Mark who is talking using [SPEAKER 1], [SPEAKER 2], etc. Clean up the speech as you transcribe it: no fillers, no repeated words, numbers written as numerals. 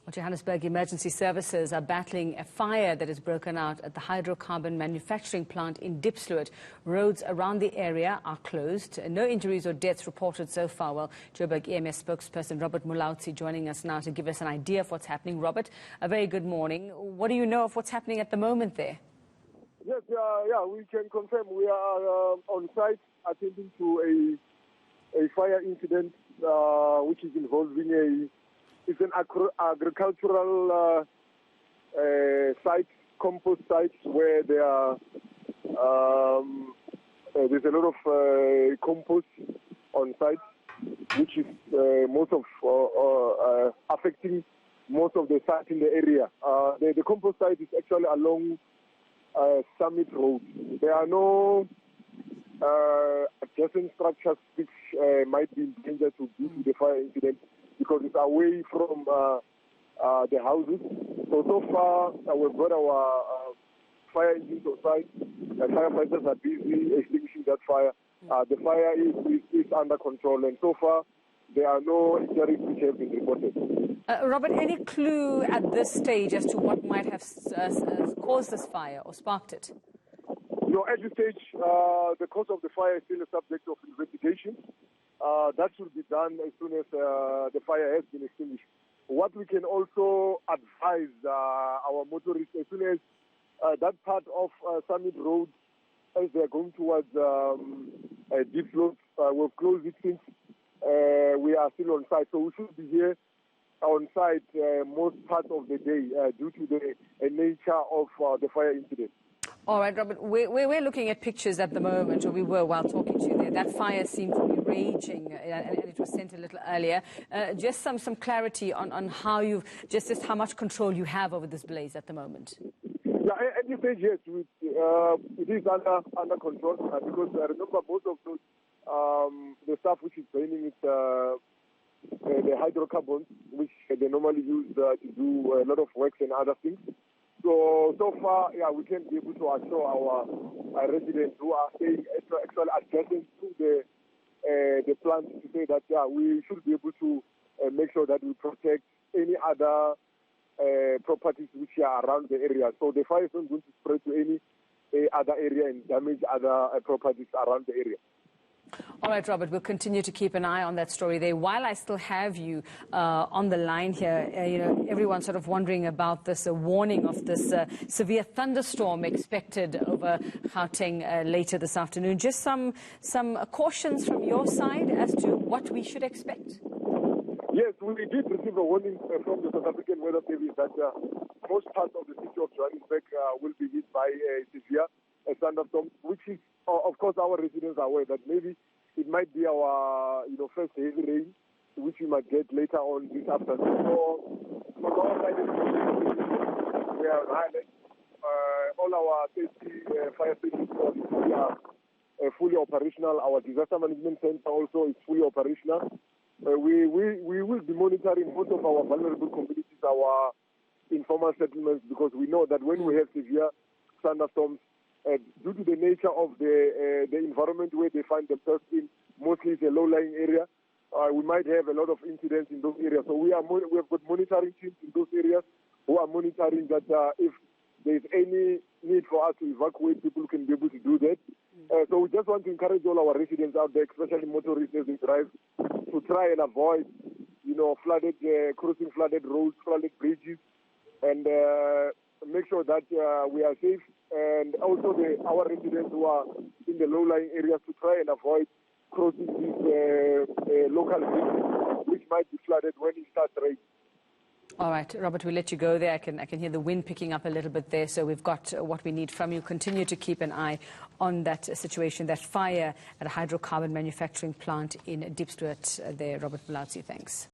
[SPEAKER 1] Well, Johannesburg emergency services are battling a fire that has broken out at the hydrocarbon manufacturing plant in Diepsloot. Roads around the area are closed. No injuries or deaths reported so far. Well, Johannesburg EMS spokesperson Robert Mulaudzi joining us now to give us an idea of what's happening. Robert, a very good morning. What do you know of what's happening at the moment there?
[SPEAKER 2] Yes, we can confirm we are on site attending to a fire incident which is involving it's an agricultural site, compost site, where there are there's a lot of compost on site, which is affecting most of the site in the area. The compost site is actually along Summit Road. There are no adjacent structures which might be in danger due to the fire incident, because it's away from the houses. So far, we've got our fire engines on site. The firefighters are busy extinguishing that fire. The fire is under control, and so far, there are no injuries which have been reported.
[SPEAKER 1] Robert, any clue at this stage as to what might have caused this fire or sparked it?
[SPEAKER 2] No, at this stage, the cause of the fire is still a subject of investigation. That should be done as soon as the fire has been extinguished. What we can also advise our motorists, as soon as that part of Summit Road, as they're going towards Diepsloot, we've closed it since we are still on site. So we should be here on site most part of the day due to the nature of the fire incident.
[SPEAKER 1] All right, Robert, we're looking at pictures at the moment, or we were while talking to you there. That fire seemed to be raging, and it was sent a little earlier. Just some clarity on how just how much control you have over this blaze at the moment.
[SPEAKER 2] Yeah, at this stage, yes, it is under control, because I remember most of those, the stuff which is burning is the hydrocarbons, which they normally use to do a lot of works and other things. So far, yeah, we can be able to assure our residents who are staying actually adjacent to the plant to say that, yeah, we should be able to make sure that we protect any other properties which are around the area. So the fire is not going to spread to any other area and damage other properties around the area.
[SPEAKER 1] All right, Robert, we'll continue to keep an eye on that story there. While I still have you on the line here, everyone's sort of wondering about this warning of this severe thunderstorm expected over Gauteng later this afternoon. Just some cautions from your side as to what we should expect.
[SPEAKER 2] Yes, we did receive a warning from the South African Weather Service that most parts of the city of Johannesburg will be hit by severe thunderstorms, which is, of course, our residents are aware that maybe it might be our first heavy rain, which we might get later on this afternoon. So from our side, we are on island. All our safety fire stations are fully operational. Our disaster management center also is fully operational. We will be monitoring most of our vulnerable communities, our informal settlements, because we know that when we have severe thunderstorms, due to the nature of the environment where they find themselves in, mostly it's a low-lying area, we might have a lot of incidents in those areas. So we have got monitoring teams in those areas who are monitoring that if there's any need for us to evacuate, people can be able to do that. So we just want to encourage all our residents out there, especially motorists as they drive, to try and avoid, crossing flooded roads, flooded bridges, and make sure that we are safe. And also our residents who are in the low-lying areas to try and avoid crossing these local bridges, which might be flooded when it starts raining.
[SPEAKER 1] All right, Robert, we'll let you go there. I can hear the wind picking up a little bit there, so we've got what we need from you. Continue to keep an eye on that situation, that fire at a hydrocarbon manufacturing plant in Diepsloot there. Robert Mulaudzi, thanks.